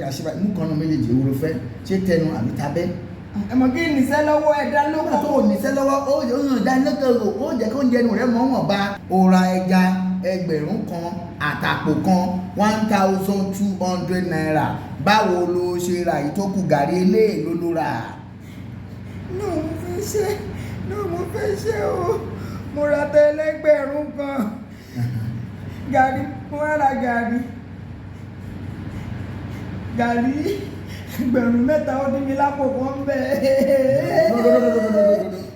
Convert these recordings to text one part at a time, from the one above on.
ká ṣe báyìí mú kan náà méjèèjì èwo ló fẹ́ ṣé tẹnu àbí tabẹ́. ẹ̀mọ̀ kí nìṣẹ́ lọ́wọ́ ẹ̀dá lóko. tó o níṣẹ́ lọ́wọ́ ó yàn ìdánilẹ́kọ̀ọ́ ó jẹ́ kó ń jẹnu rẹ̀ mọ́ wọn bá. ó ra ẹja ẹgbẹ̀rún kan àtàpò kan 1,200 naira báwo ló ṣe ra ìtókù gàrí eléèló ló rà. mo fẹ́ ṣe o mo ra tẹ́lẹ́gbẹ̀rún kan gàrí mo wá ra gàrí ẹgbẹ̀rún mẹ́ta ó dín mi lápò kan bẹ́ẹ̀.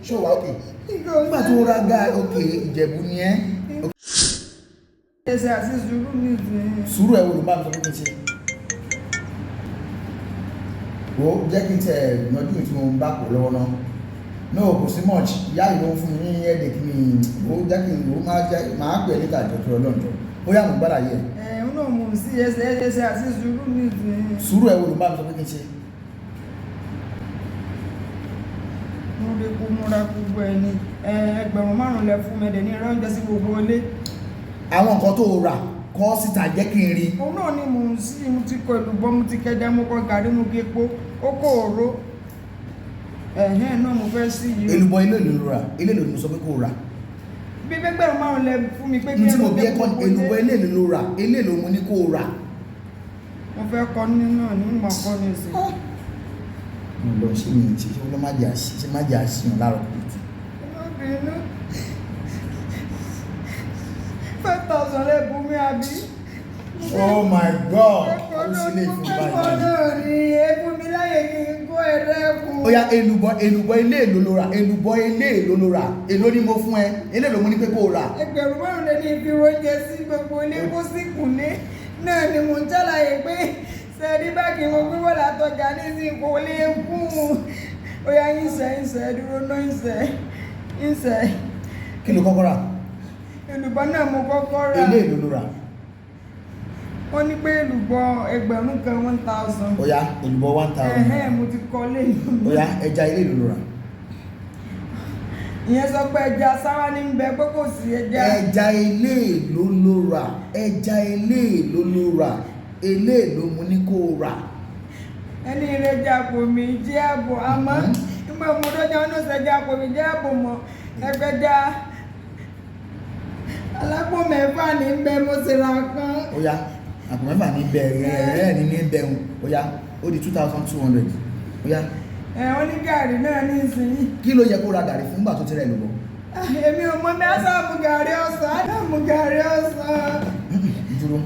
ṣó wà ókè nígbà tó ra gàrí òkè Ìjẹ̀bú ni ẹ́. ẹsẹ̀ àti sùúrù mi ìdí. sùúrù ẹ̀ wo ló máa ń sọ fún mi ṣe. wo jẹ́ kí n tẹ̀ yanjú tí mo ń bá kó lọ́wọ́ náà no kò sí much ìyá ìlú fún mi ní headache mi ó jẹ́ kí n lò ó máa pè é níta ìjọ ọlọ́njọ́ ó yà mú gbára yẹ. ẹ̀hún náà mo sí ẹsẹ̀ àti sùúrù mi ìdí. sùúrù ẹ̀ wo ló máa ń sọ fún mi ṣe. mo lè kó múra gbogbo ẹ̀ ní ẹgbẹ̀rún márùn-ún lẹ fún mi dẹ̀ ní ẹ̀rọ oúnjẹ sí gbogbo ilé. àwọn nǹkan tó rà kọ́ síta jẹ́ kí n rí. òun náà ni mò ń sí mo ti kọ èlùbọ́ mo ti kẹja mo kọ gàrí mo gé epo ó kó òró náà mo fẹ́ sí yìí. èlùbọ́ ilé ìlú rà ilé ìlú mo sọ pé kó rà. bí gbẹgbẹ̀rún márùn lẹ fún mi pé kí n tí mo bí ẹ̀kọ́ èlùbọ́ ilé ìlú rà ilé ìlú mo ní kó rà. mo fẹ́ kọ́ nínú ní ìmọ̀ kọ́ ní ìsìn. mo lọ ṣe mi ṣe ṣe ló má jẹ́ àṣìyàn láàárọ̀ kùtù. 5,000 lẹ bù mí àbí. Oh my God! Ó sì lè fún báyìí. Ọ̀dọ́ ni eégún mi láyé kí n kó ẹ̀rẹ́kùn. Ó yá èlùbọ́ ilé èlò ló rà èlùbọ́ ilé èlò ló rà èlò ni mo fún ẹ ilé èlò mo ní pé kó o rà. ẹgbẹ̀rún márùn lè ní ibi oúnjẹ sí gbogbo ilé kó sì kùnlé náà ni mò ń ṣàlàyé pé sẹ́ẹ̀dí báàgì mo gbé wọ́n látọjà ní sí kò lè kún un. Ó yá ìṣẹ́ dúró náà ìṣẹ́. Kí ló kọ́kọ́ rà? Èlùbọ́ náà mo kọ́kọ́ rà. Ilé èlò ló rà. Wọ́n ní pé èlùbọ́ ẹgbẹ̀rún kan 1,000. Ó yá èlùbọ́ 1,000. Mo ti kọ́ lé. Ó yá ẹja ilé èlò ló rà. Ìyẹn sọ pé ẹja sáwá ní bẹ pé kò sí ẹja. Ẹja ilé èlò ló rà ẹja ilé èlò ló rà ilé èlò mo ní kó o rà. Ẹni ìrẹ́jà kò mí jẹ́ àbò àmọ́ nígbà mo dọ́jà ọ̀nà ìṣẹ́jà kò mí jẹ́ àbò mọ́ ẹgbẹ́jà alápò mẹ́fà ní bẹ mo sì ra kan. Ó yá àpò mẹ́fà ní bẹ̀rẹ̀ ní bẹ̀rùn ó yá ó di 2,200 ó yá. Wọ́n ní gàrí náà ní ìsinyìí. Kí ló yẹ kó ra gàrí fún gbà tó ti rẹ̀ lọ́wọ́? Èmi ò mọ bí a sá mú gàrí ọ̀sán dúró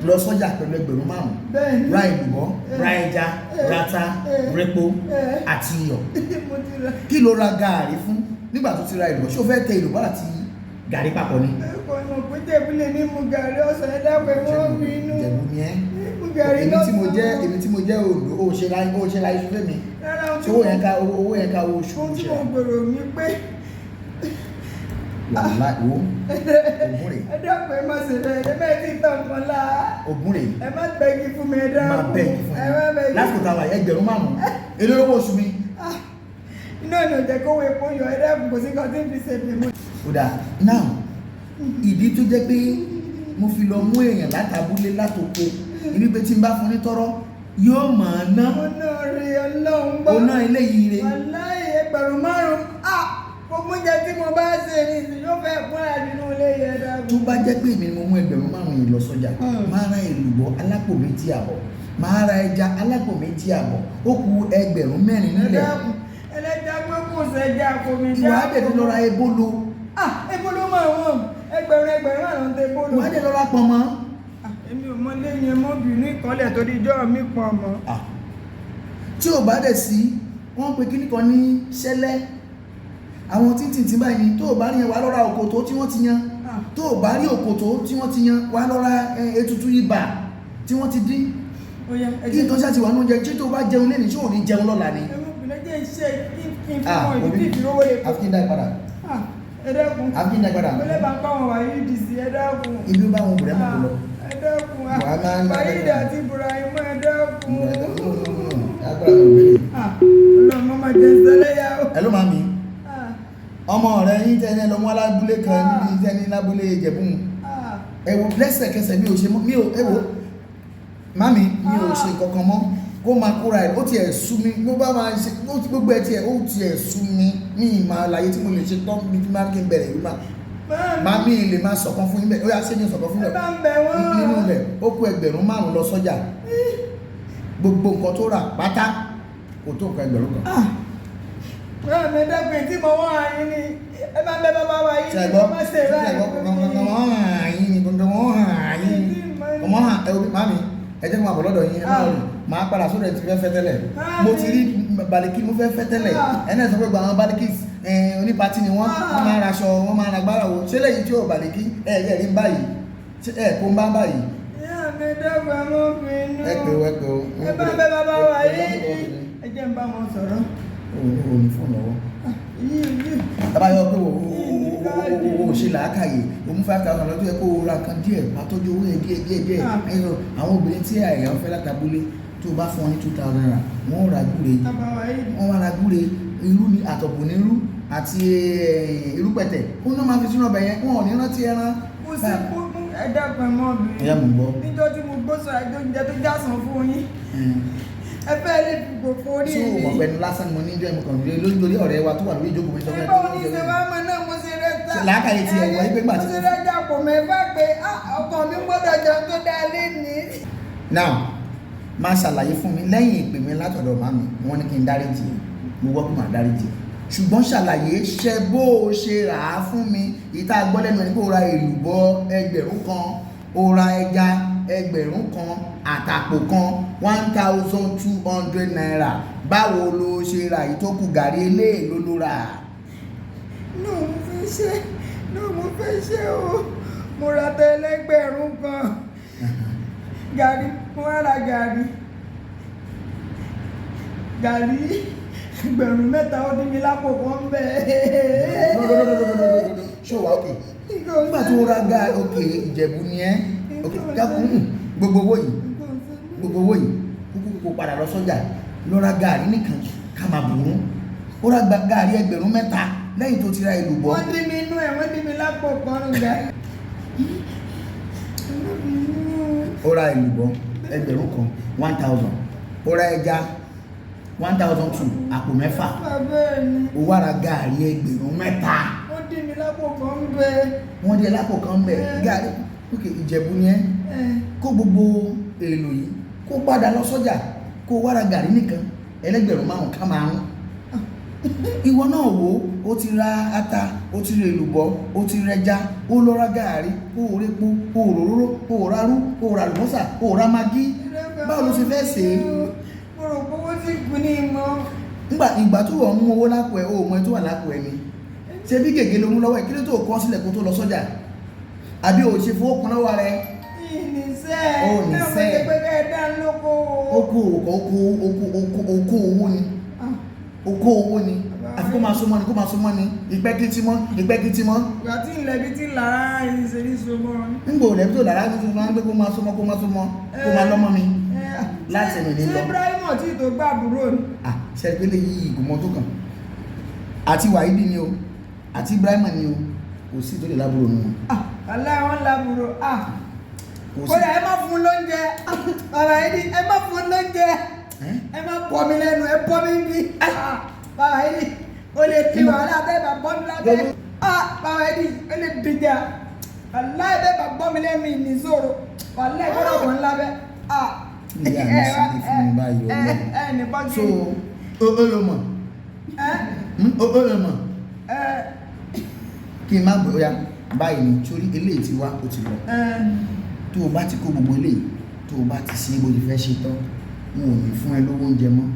lọ sọ́jà pẹ̀lú ẹgbẹ̀rún márùn-ún ra ìlúbọ́ ra ẹja rata repo àti iyọ̀. Kí ló ra gàrí fún nígbà tó ti ra ìlúbọ́ ṣé o fẹ́ tẹ ìlúbọ́ àti gàrí papọ̀ ni? Ẹ̀kọ́ ìmọ̀ pé Jẹ̀bú lè ní mú gàrí ọ̀sán ẹ̀dàpẹ̀ wọ́n mi inú. Jẹ̀bú ni ẹ́ èmi tí mo jẹ́ òòlù ó ṣe láì fún mi tí owó yẹn ká owó oṣù ohun tí mo gbèrò mi pé wàhálà ìwó ògùn rè ẹ̀dàpẹ̀ má ṣe bẹ́ẹ̀ ẹ bẹ́ẹ̀ tí tàn kan lá ògùn rè ẹ má bẹ́ẹ̀gì fún mi ẹ̀dàpẹ̀ má bẹ́ẹ̀gì fún mi lásìkò táwa ẹgbẹ̀rún márùn-ún èlò lówó oṣù mi. iná ìnà jẹ́ kówó epo yọ ẹ̀dàpẹ̀ kò sí kan tí ń fi ṣe tèmi. kódà now ìdí tó jẹ́ pé mo fi lọ mú èèyàn látàbúlé látòkò ibi pé tí n bá fún ní tọrọ yóò máa ná ọ̀nà rí ọlọ́run gbọ́ ọ̀nà eléyìí rẹ̀ wàláhì ẹgbẹ̀rún márùn-ún gbogbo oúnjẹ tí mo bá ṣe ní ìsìn yóò fẹ́ fún àdínú ilé yẹn dábò. tó bá jẹ́ pé èmi ni mo mú ẹgbẹ̀rún márùn-ún yìí lọ sọ́jà máa ra èlùbọ́ alápò 2 àbọ̀ máa ra ẹja alápò 2 àbọ̀ ó kù ẹgbẹ̀rún 4 nílẹ̀. ẹlẹ́jà pé kò sẹ́jà kò mí já. ìwà á dẹ̀ tó lọ ra ebolo. ebolo máa wọ̀n ẹgbẹ̀rún márùn-ún tẹ ebolo. ìwà á dẹ̀ lọ ra pọ̀nmọ́. èmi ò mọ lẹ́yìn mọ́bìnrin ìkọlẹ̀ tó di jọ́ mi pọ̀ mọ́. tí ò bá dẹ̀ sí wọ́n pe kíní kan ní ṣẹlẹ̀ àwọn tí báyìí tó bá rí yẹn wà lọ́ra òkòtó tí wọ́n ti yan tó bá rí òkòtó tí wọ́n ti yan wà lọ́ra ètùtù ibà tí wọ́n ti dín kí nǹkan ṣáà ti wà ní oúnjẹ tí tó bá jẹun lẹ́ni tí ò ní jẹun lọ́la ni. ibi bá wọn bùrẹ́ mọ̀ lọ. Báyìí àti Ibrahim ẹ̀dẹ́kùn. Ọlọ́mọ máa jẹ sẹ́lẹ̀yà. Hello mami. Ọmọ rẹ̀ yín tẹ́lẹ̀ lọ́mọ alábúlé kan níbi tẹ́ni lábúlé Ìjẹ̀bú. Ẹ̀wò lẹ́sẹ̀kẹsẹ̀ mi ò ṣe mọ́ mi ò ẹ̀wò mami mi ò ṣe kankan mọ́ kó máa kóra ẹ̀ ó ti ẹ̀ sú mi ló bá máa ṣe gbogbo ẹ̀ tiẹ̀ ó ti ẹ̀ sú mi ní ìmọ̀ àlàyé tí mo lè ṣe tán bí máa kí n bẹ̀rẹ̀ ìlú máa mi lè máa sọ̀kan fún yín bẹ́ẹ̀ ó yá ṣé ní sọ̀kan fún yín nínú rẹ̀ ó kó 5,000 lọ sọ́jà gbogbo nǹkan tó rà pátá kò tó nǹkan 1,000 kan. Náà mi dẹ́gbẹ̀ tí mo wọ́n àyín ni ẹ bá bẹ́ bàbá wa yìí ni mo máa ṣe báyìí. ọmọ hàn ẹ obi mami ẹ jẹ́ kí n máa bọ̀ lọ́dọ̀ yín ẹ máa rìn máa padà sódò ẹ̀ ti fẹ́ tẹ́lẹ̀ mo ti rí baliki mo fẹ́ tẹ́lẹ̀ ẹni ẹ̀ sọ pé gba àwọn balikis onípatí ni wọ́n máa ra aṣọ wọ́n máa ra gbára wo ṣé lẹ́yìn tí ò baliki ẹ̀ rí báyìí ẹ̀ kó ń bá báyìí. Ìyá mi dẹ́gbẹ̀ mọ́ bínú. ẹ pè ó ẹ bá bẹ́ bàbá wa yìí ni ẹ jẹ́ n bá wọn sọ̀rọ̀. o ní fóònù lọ́wọ́ tàbá yọ pé o ṣe làákàyè o mú 5,000 lọ́jọ́ ẹ kó o ra kan díẹ̀ pàtọ́jú owó ẹ̀ díẹ̀ àwọn obìnrin tí àyà ń fẹ́ látàbúlé tó bá fún ọ ní 2,000 naira wọ́n ra gúre wọ́n wá ra gúre irú ni àtọ̀bù ní irú àti irú pẹ̀tẹ̀ ó náà máa fi sínú ọbẹ̀ yẹn wọ́n ò ní rántí ẹran. mo sì kú ẹ̀dẹ́gbẹ̀ mọ́ bí níjọ́ tí mo gbó sọ ẹjọ́ oúnjẹ tó jásán fún yín ẹ fẹ́ lè fi gbogbo orí mi. tí o mọ̀ pẹ̀lú lásán mo ní ìjọ ìmọ̀kàn lórí ọ̀rẹ́ wa tó wà lórí ìjókòó mi sọ́kẹ́ tó ní ìṣe wá mọ náà mo ṣe rẹ ta làákàyè ti ẹ̀wọ̀ ẹgbẹ́ gbà tí mo ṣe rẹ jà pọ̀ mẹ́fà pé ọkọ mi gbọ́dọ̀ jẹun tó dá lé ní. now máa ṣàlàyé fún mi lẹ́yìn ìpè mi látọ̀dọ̀ màmí wọ́n ní kí n dáríjì mo wọ́n kó máa dáríjì ṣùgbọ́n ṣàlàyé ṣe bó o ṣe rà á fún mi ìta gbọ́lẹ́nu ẹni pé o ra èlùbọ́ 1,000 kan o ra ẹja 1,000 kan àtàpò kan 1,200 naira báwo ló ṣe ra ìtókù gàrí eléèló ló rà. náà mo fẹ́ ṣe o mo ra tẹ́lẹ́gbẹ̀rún kan gàrí mo wá ra gàrí 3,000 ó dín mi lápò kan bẹ́ẹ̀. ṣó wà ókè nígbà tó ra òkè Ìjẹ̀bú ni ẹ́ dákun gbogbo owó yìí kúkú kó padà lọ sọ́jà lọ ra gàrí nìkan ká máa bùrú ó ra gàrí 3,000 lẹ́yìn tó ti ra èlùbọ́. wọ́n dín mi inú ẹ̀ wọ́n dín mi lápò kan rúgbà. ó ra èlùbọ́ 1,000 kan 1,000 ó ra ẹja 1,200 àpò 6 ó wá ra gàrí 3,000. wọ́n dín mi lápò kan bẹ́ẹ̀. wọ́n dín lápò kan bẹ́ẹ̀ gàrí ókè Ìjẹ̀bú ni ẹ́ kó gbogbo èlò yìí kó padà lọ sọ́jà kó wá ra gàrí nìkan 5,000 ká máa ń ìwọ náà wò ó ti ra ata ó ti ra èlùbọ́ ó ti ra ẹja ó lọ ra gàrí ó rẹ epo ó ròróró ó ra rú ó ra àlùbọ́sà ó ra magí báwo ló ṣe fẹ́ ṣe é. mo rò pé owó ti kú ní ìmọ̀. ìgbà tó wọ́n mú owó lápò ẹ̀ ó mọ ẹ̀ tó wà lápò ẹ̀ ni ṣe bí gègé ló mú lọ́wọ́ ẹ̀ kí ló tó kọ́ sílẹ̀ kó tó lọ sọ́jà àbí ò ṣe fowó kan lọ́wọ́ rẹ̀. ìníṣẹ́ ó níṣẹ́ náà mo ti pé kẹ́ ẹ dá lóko. oko owó ni oko owó ni àfi kó máa súnmọ́ ni kó máa súnmọ́ ni ìpẹ́kítímọ́. ìgbà tí ìlẹ̀bí ti lára ìṣe ní súnmọ́. nígbò lẹ́bí tó lára ní súnmọ́ pé kó máa súnmọ́ kó máa lọ́mọ́ mi láti ẹ̀mí ní lọ. ṣé Ibrahim tí tó gbà búrò ni. ṣẹ́gbélé yìí ìgbìmọ̀ tó kàn àti Wàhídì ni o àti Ibrahim ni o kò sí tó lè lábúrò nù wọn. alẹ́ wọn lábúrò kódà ẹ má fún lóúnjẹ bàbá yìí ẹ má fún lóúnjẹ ẹ má pọ̀ mi lẹ́nu ẹ pọ̀ mi bí bàbá yìí o lè ti wàhálà bẹ́ẹ̀ bá bọ́ mi lábẹ́ bàbá yìí o lè dìjà aláì bẹ́ẹ̀ bá bọ́ mi lẹ́nu ìníṣòro wàhálà ìgbọ́dọ̀ bọ̀ ńlá bẹ́ẹ̀. ìyá mi sì ní fún mi báyìí ọlọ́run so olùmọ̀ olùmọ̀ kí n má gbóyà báyìí ni torí eléyìí ti wá ó ti lọ tó o bá ti kó gbogbo eléyìí tó o bá ti ṣe bó ti fẹ́ ṣe tán wọn ò ní fún ẹ lówó oúnjẹ mọ́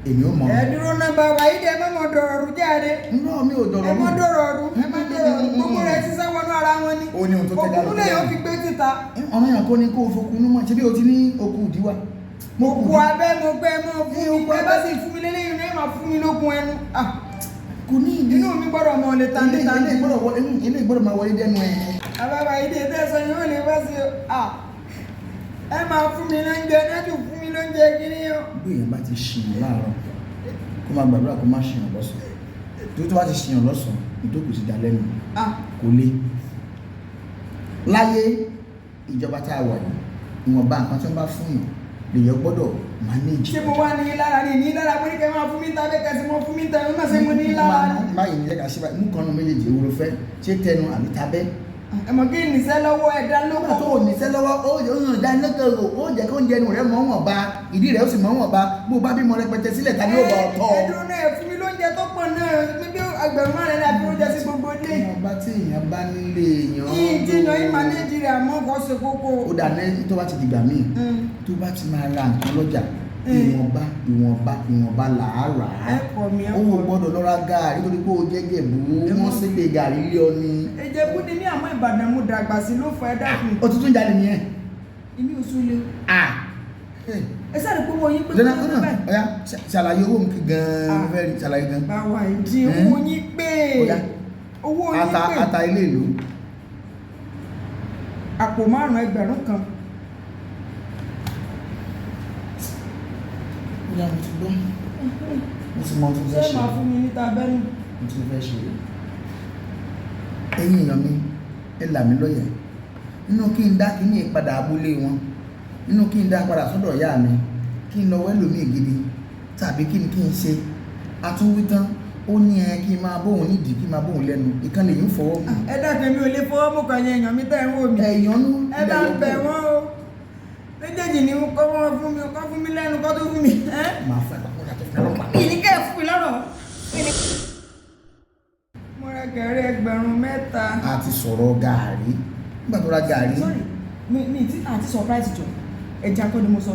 èmi ò mọ̀. ẹ dúró náà bàbá yìí dẹ mọ́ dọ̀rọ̀ ọ̀rù jáde. náà mi ò dọ̀rọ̀ ọ̀rù. ẹ mọ́ dọ̀rọ̀ ọ̀rù gbogbo rẹ̀ ti sáwọnú ara wọn ni. o ní ohun tó tẹ́ dára. òkú lè yóò fi gbé títa. ọ̀nà yàn kó ní kó o fokùn inú mọ̀ ṣé bí o ti ní okú ìdíwà. òkú abẹ́ mo gbẹ́ mọ́ fún mi ẹ bá sì fún mi lélẹ́yìn ní ẹ máa fún mi lókun ẹnu. kò ní ìdí. inú mi gbọ́dọ̀ mọ lè tán níta. ilé ìgbọ́dọ̀ máa wọlé dẹnu ẹ. àbábà yìí dé tẹ́sán yóò lè bá sí ẹ máa fún mi lóúnjẹ nájú fún mi lóúnjẹ kiri yó. bí èèyàn bá ti ṣìyàn láàárọ̀ kó máa gbàdúrà kó má ṣìyàn lọ́sàn tó bá ti ṣìyàn lọ́sàn ìdókòó ti dà lẹ́nu kò lé láyé ìjọba tá a wà yìí ìwọ̀nba nǹkan tí wọ́n bá fún yàn lèyàn gbọ́dọ̀ manage. ṣé mo wá ní lára ní lára mo ní kẹ́ máa fún mi ta bẹ́ẹ̀ kẹ́sì mo fún mi ta ẹnu náà ṣé mo ní lára ní. báyìí ní ẹ̀ka ṣe báyìí mú kan náà méjèèjì èwo ló fẹ́ ṣé tẹnu àbí tabẹ́. ẹ̀mọ̀ kí nìṣẹ́ lọ́wọ́ ẹ̀dá lóko. tó o níṣẹ́ lọ́wọ́ ó yàn dánilẹ́kọ̀ọ́ ó jẹ́ kó ń jẹnu rẹ̀ mọ́ wọn ba ìdí rẹ̀ ó sì mọ́ wọn ba bó bá bímọ rẹpẹtẹ sílẹ̀ ta ni ó bá ọ tọ́. ẹ̀dùn náà fún mi lóúnjẹ tó pọ̀ náà níbi ẹgbẹ̀rún márùn-ún náà bí oúnjẹ sí gbogbo ilé. ọba tí èèyàn bá nílé èèyàn. yìí jìnnà ìmọ̀ nàìjíríà mọ́ kó ṣe kókó. ó dà ní tó bá ti dìgbà míì tó bá ti máa ra nǹkan lọ́jà ìwọ̀nba làárà. ẹ̀kọ́ mi ẹ̀kọ́. owó gbọ́dọ̀ lọ́ra gààrí torí pé o jẹ́jẹ́ bò ó wọ́n sì pé gààrí lé ọ ni. Ìjẹ̀bú ni ní àmọ́ Ìbàdàn mo dàgbà sí ló fọ ẹ̀dá fún mi. o tuntun jáde nìyẹn. ìmí ò sún lé. ẹ sáré pé owó yín pé jọ́nà ọ̀yá ṣàlàyé owó mi gan-an fẹ́ rí ṣàlàyé gan. báwa ìdí owó yín pé owó yín pé ata ilé ìlú. àpò 5 ẹgbẹ̀rún kan. ìyá mi ti gbọ́ mo ti mọ ohun tó fẹ́ ṣe. ṣé máa fún mi níta bẹ́ẹ̀ni. mo ti fẹ́ ṣe ẹ̀yin èèyàn mi ẹ là mí lọ́yẹ̀ nínú kí n dá kíní ìpadà abúlé wọn nínú kí n dá padà sọ́dọ̀ ìyá mi kí n lọ wẹ́lòmíì gidi tàbí kí n ṣe àtúnwí tán ó ní kí n máa bóun nídìí kí n máa bóun lẹ́nu ìkànnì yìí ń fọwọ́ mú. ẹ dákẹ́ mi ò lè fọwọ́ mú kan yẹn èèyàn mi tẹ́ ń wò mí. ẹ̀yọ́nú ẹ bá ń bẹ̀ wọ́n o méjèèjì ni kọ́ wọ́n fún mi kọ́ fún mi lẹ́nu kọ́ tó fún mi. màá fẹ́ àpapọ̀ yàtọ̀ fún ọlọ́pàá. ìníkẹ́ fún mi lọ́rọ̀. mo ra gàrí ẹgbẹ̀rún 3. a ti sọ̀rọ̀ gàrí nígbà tó ra gàrí. sorry mi ti àti surprise jọ ẹja kọ́ ni mo sọ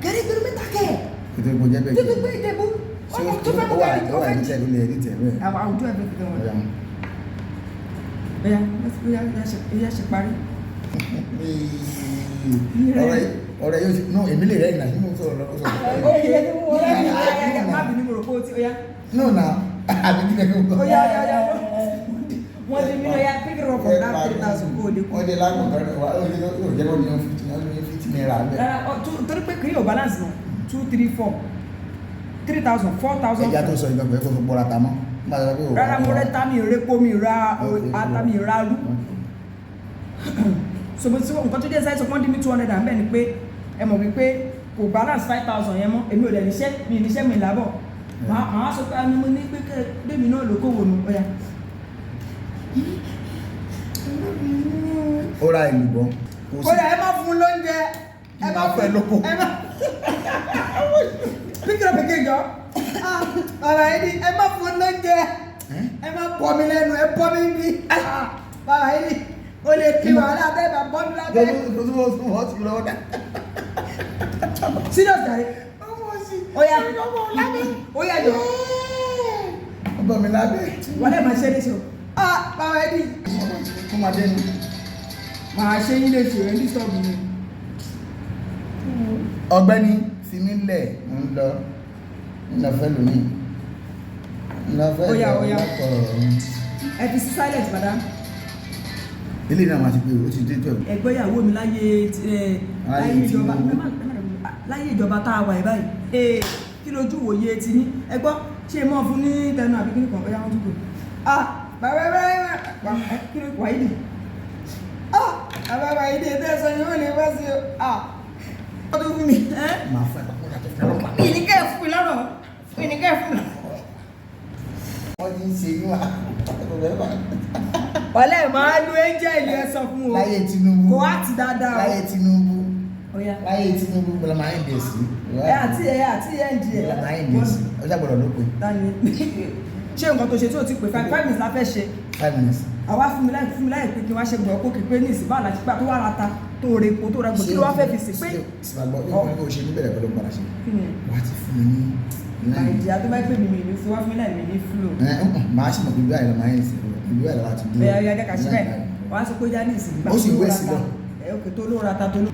gàrí ẹgbẹ̀rún 3 kẹ́. ètò ìbò jẹ́ bẹ́ẹ̀ tó fi gbé Ìjẹ̀bú ọmọ tó fẹ́ mú gàrí tó fẹ́ jí. àwọn àwùjọ ẹ̀fẹ́ fi gan wọn. ẹ̀yà ṣe parí. ọ̀rẹ́ yóò ṣe náà èmi lè rẹ́ ìlànà nínú sọ̀rọ̀ lọ́wọ́ sọ̀rọ̀. ó yẹ kí wọ́n rẹ́ má bínú mo rò pé ó ti ó yá. no na àbí kí lẹ́nu kọ́. ó yá wọ́n ti mílíọ̀nù ya pick it up from that 3,000 kó o dé kú. wọ́n dé lágùn kan rẹ̀ wá ó jẹ́ lọ́wọ́ ní 50 naira bẹ́ẹ̀. torí pé kìí ò balance náà 2 3 4 3,000 4,000. ẹja tó sọ ìgbàgbọ́ ẹ̀kọ́ tó bọ́ra ta mọ́. rárá mo rẹ́ tá mi ò rẹ́ kó mi ra ata mi ra rú. so mo ti nǹkan tó jẹ́ sáyẹ́sì ọ̀pọ̀ dín ní 200 àmbẹ́ ni pé ẹ mọ̀ wípé kò balance 5,000 yẹn mọ́ èmi ò dẹ̀ níṣẹ́ mi lábọ̀ màá sọ pé mo ní pé bébì náà ló kówó nu ọ̀yà. ó ra ìlú bọ́. kódà ẹ má fún lóúnjẹ ẹ má fẹ́ lóko. píkìrọ̀ píkìrì jọ bàbá yìí ni ẹ má fún lóúnjẹ ẹ má bọ́ mi lẹ́nu ẹ bọ́ mi bí bàbá yìí ni o lè kí wàhálà bẹ́ẹ̀ bá bọ́ mi lábẹ́. wọ́n ti lọ́wọ́ dá. serious gari oya oya jọ ọba mi lábẹ́. wọ́n lè máa ṣe é léṣe o bàbá yìí ni kó máa dẹ́nu. máa ṣe yín léṣe rẹ̀ ní sọ́ọ̀bù mi. ọ̀gbẹ́ni fi mí lẹ̀ ń lọ fẹ́ lónìí ń lọ fẹ́ lọ́kọ̀. ẹ fi sí silent madam. ilé náà máa ti pé o ti dé tọ̀. ẹgbẹ́ ìyàwó mi láyé ìjọba tá a wà ẹ̀ báyìí kí lójú wòye ti ní ẹgbọ́ ṣe mọ́ fún ní tẹnu àbí kíní kan ọ̀yá wọn dúkò bàbá kí ló wà ìdí bàbá ìdí ẹ̀tẹ́ ẹ̀sọ́ ni ó lè bá sí ọ tó fún mi máa fẹ́ àpapọ̀ yàtọ̀ fún ọlọ́pàá. ìníkẹ́ fún mi lọ́rọ̀ ìníkẹ́ fún mi. wọ́n ti ń ṣe inú ọ̀lẹ́ máa lu ẹ́ńjẹ́lì ẹ sọ fún o láyé Tinubu kò á ti dáadáa o láyé Tinubu ọ̀yá láyé Tinubu bọ̀lá máa ń dẹ̀ sí. ẹ àti ẹ̀ ń di ẹ̀ bọ̀lá máa ń dẹ̀ sí ọjà gbọ́dọ̀ ló pé. ṣé nǹkan tó ṣe tí o ti pè 5 minutes la fẹ́ ṣe 5 minutes. àwa fún mi láì pé kí wá ṣe gbọ́ kókè pé ní ìsìnbá àlàtí pé tó wà láta tó rẹ epo tó rẹ gbọ́ kí ló wá fẹ́ fi sí pé. ìsìnbàgbọ́ ìwọ̀n kò ṣe níbẹ̀rẹ̀ pẹ̀lú padà ṣe wà á ti fún mi ní. àìdíyà tó bá pè mí ní fi wá fún mi láì mi ní flow. màá ṣe mọ̀ pé bí àìlọ́ máa ń sìn ìlú àìlọ́ àti dúró. bẹ́ẹ̀ ayé akẹ́kọ̀ọ́ síbẹ̀ wọ́n á sọ pé já ní ìsìn ó sì wé sí lọ. òkè tó ló ra ta tó ló.